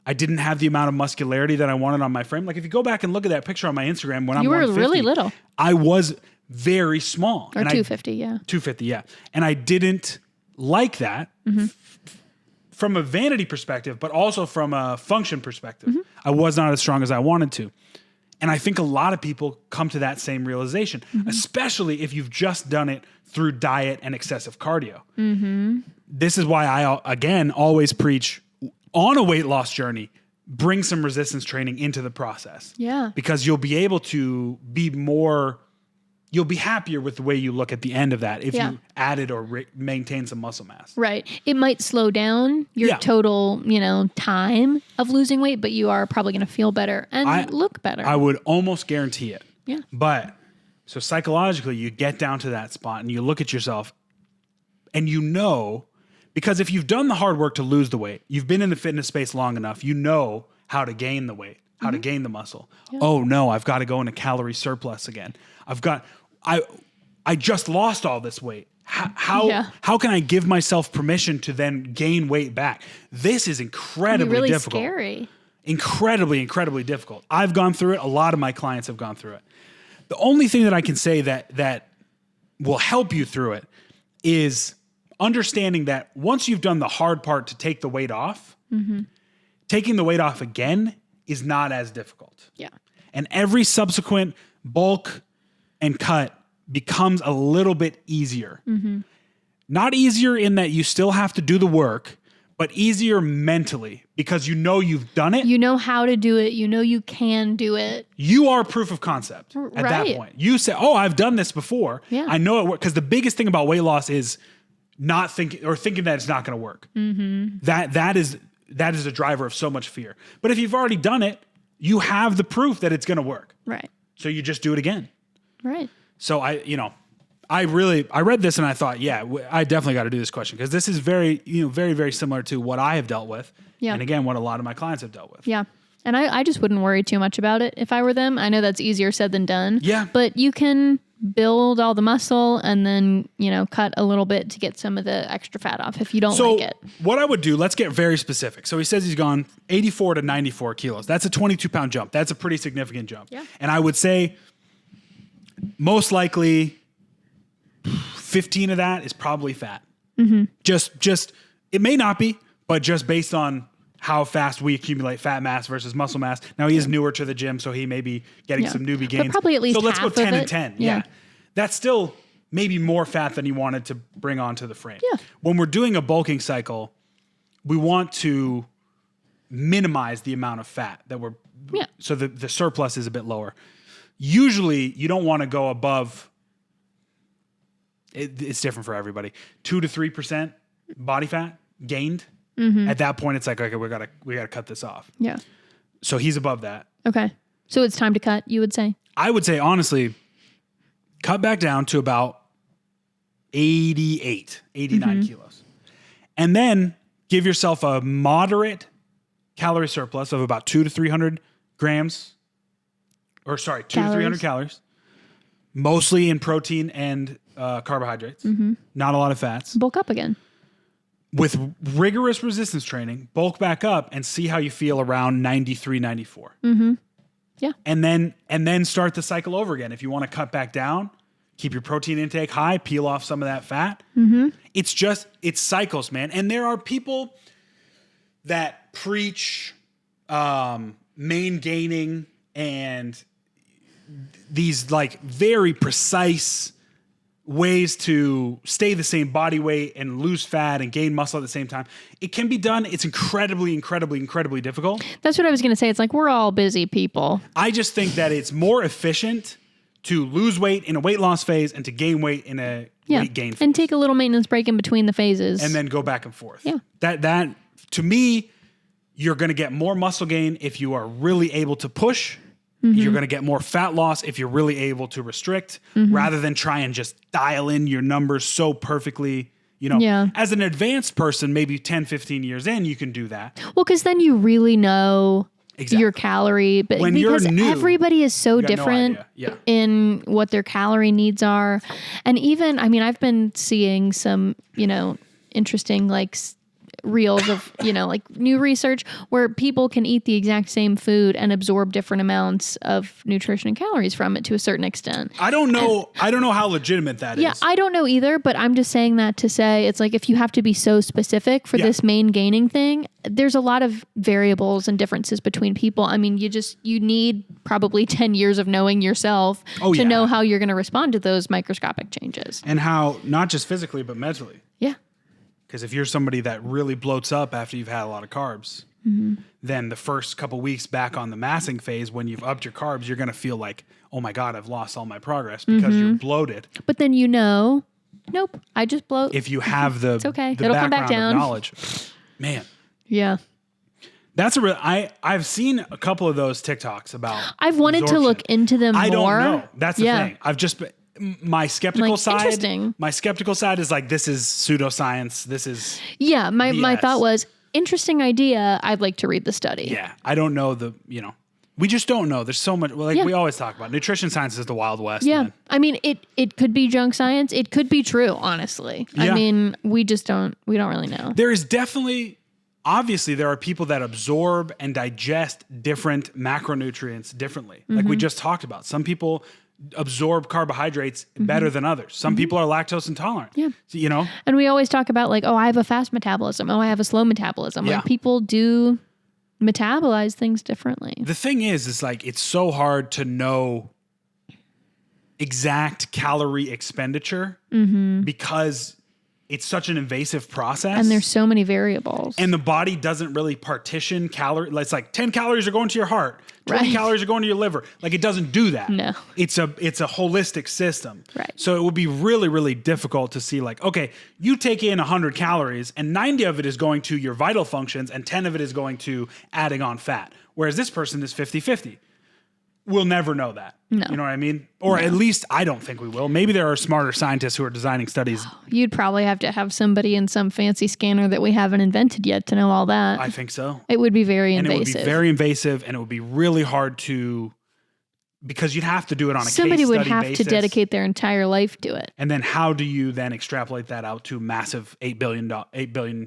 I didn't have the amount of muscularity that I wanted on my frame. Like if you go back and look at that picture on my Instagram when you were really little. I was very small. Or 250, yeah. 250, yeah. And I didn't like that from a vanity perspective, but also from a function perspective. I was not as strong as I wanted to. And I think a lot of people come to that same realization, especially if you've just done it through diet and excessive cardio. This is why I, again, always preach on a weight loss journey, bring some resistance training into the process. Yeah. Because you'll be able to be more, you'll be happier with the way you look at the end of that if you added or maintain some muscle mass. Right. It might slow down your total, time of losing weight, but you are probably going to feel better and look better. I would almost guarantee it. Yeah. But so psychologically, you get down to that spot and you look at yourself and because if you've done the hard work to lose the weight, you've been in the fitness space long enough, you know how to gain the weight, how to gain the muscle. Yeah. Oh no, I've got to go into calorie surplus again. I just lost all this weight. How can I give myself permission to then gain weight back? This is incredibly difficult. Scary. Incredibly, incredibly difficult. I've gone through it. A lot of my clients have gone through it. The only thing that I can say that will help you through it is understanding that once you've done the hard part to take the weight off, taking the weight off again is not as difficult. Yeah. And every subsequent bulk and cut becomes a little bit easier. Not easier in that you still have to do the work, but easier mentally because you know you've done it. You know how to do it. You know you can do it. You are proof of concept at that point. You say, oh, I've done this before. Yeah. I know it works. Because the biggest thing about weight loss is not thinking that it's not going to work. That is a driver of so much fear. But if you've already done it, you have the proof that it's going to work. Right. So you just do it again. Right. So I read this and I thought, I definitely got to do this question because this is very, very, very similar to what I have dealt with. Yeah. And again, what a lot of my clients have dealt with. Yeah. And I just wouldn't worry too much about it if I were them. I know that's easier said than done. Yeah. But you can build all the muscle and then, cut a little bit to get some of the extra fat off if you don't like it. What I would do, let's get very specific. So he says he's gone 84 to 94 kilos. That's a 22-pound jump. That's a pretty significant jump. Yeah. And I would say most likely 15 of that is probably fat. Just it may not be, but just based on how fast we accumulate fat mass versus muscle mass. Now he is newer to the gym, so he may be getting some newbie gains. But probably at least so let's half go 10 of and it. 10. Yeah. That's still maybe more fat than he wanted to bring onto the frame. Yeah. When we're doing a bulking cycle, we want to minimize the amount of fat that we're so the surplus is a bit lower. Usually you don't want to go above it's different for everybody. 2 to 3% body fat gained. At that point, it's like, okay, we gotta cut this off. Yeah. So he's above that. Okay. So it's time to cut, you would say? I would say, honestly, cut back down to about 88, 89 kilos. And then give yourself a moderate calorie surplus of about 200 to 300 grams. Or sorry, 200 to 300 calories. Mostly in protein and carbohydrates. Not a lot of fats. Bulk up again. With rigorous resistance training, bulk back up and see how you feel around 93, 94. Yeah. And then start the cycle over again. If you want to cut back down, keep your protein intake high, peel off some of that fat. It's cycles, man. And there are people that preach main gaining and these like very precise ways to stay the same body weight and lose fat and gain muscle at the same time. It can be done. It's incredibly, incredibly, incredibly difficult. That's what I was going to say. It's like we're all busy people. I just think that it's more efficient to lose weight in a weight loss phase and to gain weight in a weight gain phase. And take a little maintenance break in between the phases. And then go back and forth. Yeah. That to me, you're going to get more muscle gain if you are really able to push. You're going to get more fat loss if you're really able to restrict rather than try and just dial in your numbers so perfectly. As an advanced person, maybe 10, 15 years in, you can do that. Well, because then you really know your calorie. But when because you're new, everybody is so different in what their calorie needs are. And even, I've been seeing some, interesting reels of, new research where people can eat the exact same food and absorb different amounts of nutrition and calories from it to a certain extent. I don't know how legitimate that is. Yeah, I don't know either, but I'm just saying that to say it's like if you have to be so specific for this main gaining thing, there's a lot of variables and differences between people. You need probably 10 years of knowing yourself to know how you're going to respond to those microscopic changes. And how, not just physically, but mentally. Yeah. Because if you're somebody that really bloats up after you've had a lot of carbs, then the first couple weeks back on the massing phase, when you've upped your carbs, you're going to feel like, oh my God, I've lost all my progress because you're bloated. But then nope, I just bloat. If you have the, it's okay. the It'll come back background down. of knowledge, man. Yeah. That's I've seen a couple of those TikToks about I've wanted absorption. to look into them I more. don't know. That's the thing. I've just my skeptical side. Interesting. My skeptical side is like, this is pseudoscience. This is my BS. thought was interesting idea. I'd like to read the study. Yeah, I don't know we just don't know. There's so much. We always talk about nutrition science is the Wild West. Yeah, man. I mean it could be junk science. It could be true. Honestly, Yeah. I mean we don't really know. There is definitely. Obviously, there are people that absorb and digest different macronutrients differently. Like we just talked about. Some people absorb carbohydrates better than others. Some people are lactose intolerant. Yeah. So, And we always talk about like, oh, I have a fast metabolism. Oh, I have a slow metabolism. Yeah. Like people do metabolize things differently. the thing is like, it's so hard to know exact calorie expenditure because it's such an invasive process. And there's so many variables. And the body doesn't really partition calories. It's like 10 calories are going to your heart, 20 Right. calories are going to your liver. Like it doesn't do that. No. It's a holistic system. Right. So it would be really, really difficult to see like, okay, you take in 100 calories and 90 of it is going to your vital functions and 10 of it is going to adding on fat. Whereas this person is 50-50. We'll never know that. No. You know what I mean? Or at least I don't think we will. Maybe there are smarter scientists who are designing studies. You'd probably have to have somebody in some fancy scanner that we haven't invented yet to know all that. I think so. It would be very And invasive. it would be very invasive, and it would be really hard to, because you'd have to do it on a Somebody case would study have basis. to dedicate their entire life to it. And then how do you then extrapolate that out to massive 8 billion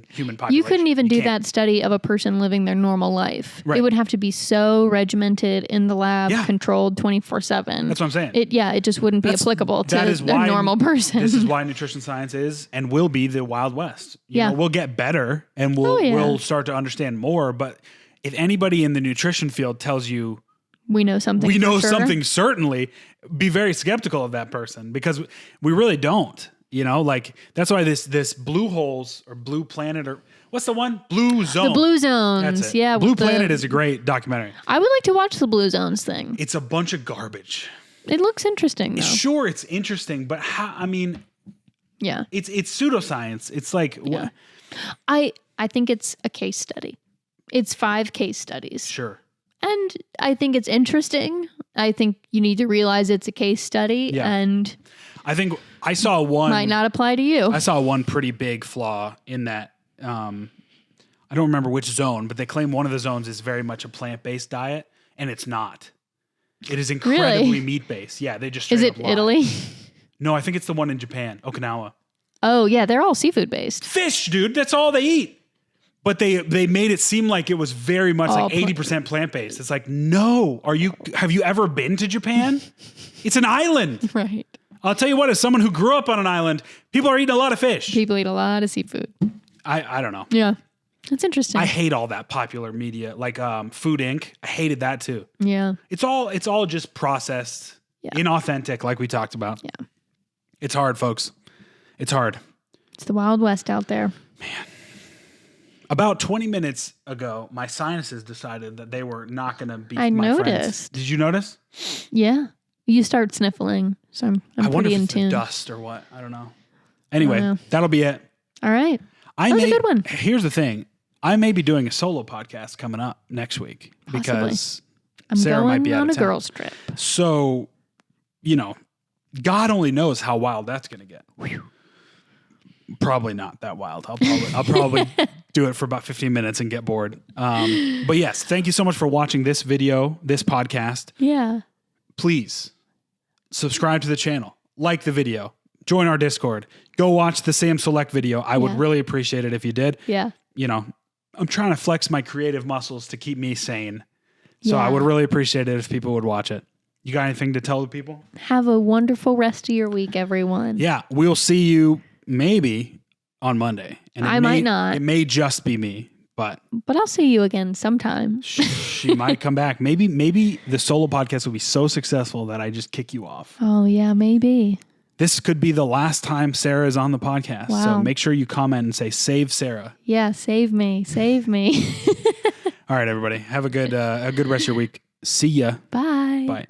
human population? You couldn't even do can't. that study of a person living their normal life. Right. It would have to be so regimented in the lab, Yeah. controlled 24/7. That's what I'm saying. It just wouldn't be applicable to That is a why normal person. This is why nutrition science is and will be the Wild West. You Yeah. know, we'll get better and we'll start to understand more. But if anybody in the nutrition field tells you we know something. we know for sure. something, certainly be very skeptical of that person because we really don't. You know, like that's why this Blue Holes or Blue Planet or what's the one? Blue Zone. The Blue Zones. That's it. Yeah. Blue with Planet is a great documentary. I would like to watch the Blue Zones thing. It's a bunch of garbage. It looks interesting though. Sure, it's interesting, but how? I mean, Yeah. it's pseudoscience. It's like Yeah. I think it's a case study. It's 5 case studies. Sure. And I think it's interesting. I think you need to realize it's a case study and I think I saw one might not apply to you. I saw one pretty big flaw in that. I don't remember which zone, but they claim one of the zones is very much a plant-based diet, and it's not. It is incredibly Really? meat-based. Yeah, they just Is straight it up lie. Italy? No, I think it's the one in Japan, Okinawa. Oh yeah, they're all seafood based. Fish, dude. That's all they eat. But they made it seem like it was very much All like 80% plant-based. It's like, no. Have you ever been to Japan? It's an island. Right. I'll tell you what, as someone who grew up on an island, people are eating a lot of fish. People eat a lot of seafood. I don't know. Yeah. That's interesting. I hate all that popular media, like Food Inc. I hated that too. yeah. It's all just processed, Yeah. inauthentic, like we talked about. Yeah. It's hard, folks. It's hard. It's the Wild West out there. About 20 minutes ago, my sinuses decided that they were not going to be I my friends. noticed. Did you notice? Yeah. You start sniffling. So I'm I wonder pretty if in it's tune. dust or what. I don't know. Anyway, know. that'll be it. All right. That was a good one. Here's the thing. I may be doing a solo podcast coming up next week because I'm Sarah going might be out on of a town. girls trip. So, God only knows how wild that's going to get. Probably not that wild. I'll probably do it for about 15 minutes and get bored. But yes, thank you so much for watching this video, this podcast. Yeah. Please subscribe to the channel, like the video, join our Discord, go watch the Sam Select video. I would Yeah. really appreciate it if you did. Yeah. I'm trying to flex my creative muscles to keep me sane. So I Yeah. would really appreciate it if people would watch it. You got anything to tell the people? Have a wonderful rest of your week, everyone. Yeah, we'll see you maybe on Monday. And I might not. It may just be me, but But I'll see you again sometime. she might come back. Maybe the solo podcast will be so successful that I just kick you off. Oh, yeah, maybe. This could be the last time Sarah is on the podcast. So Wow. make sure you comment and say, save Sarah. Yeah, save me. Save me. All right, everybody. Have a good rest of your week. See ya. Bye. Bye.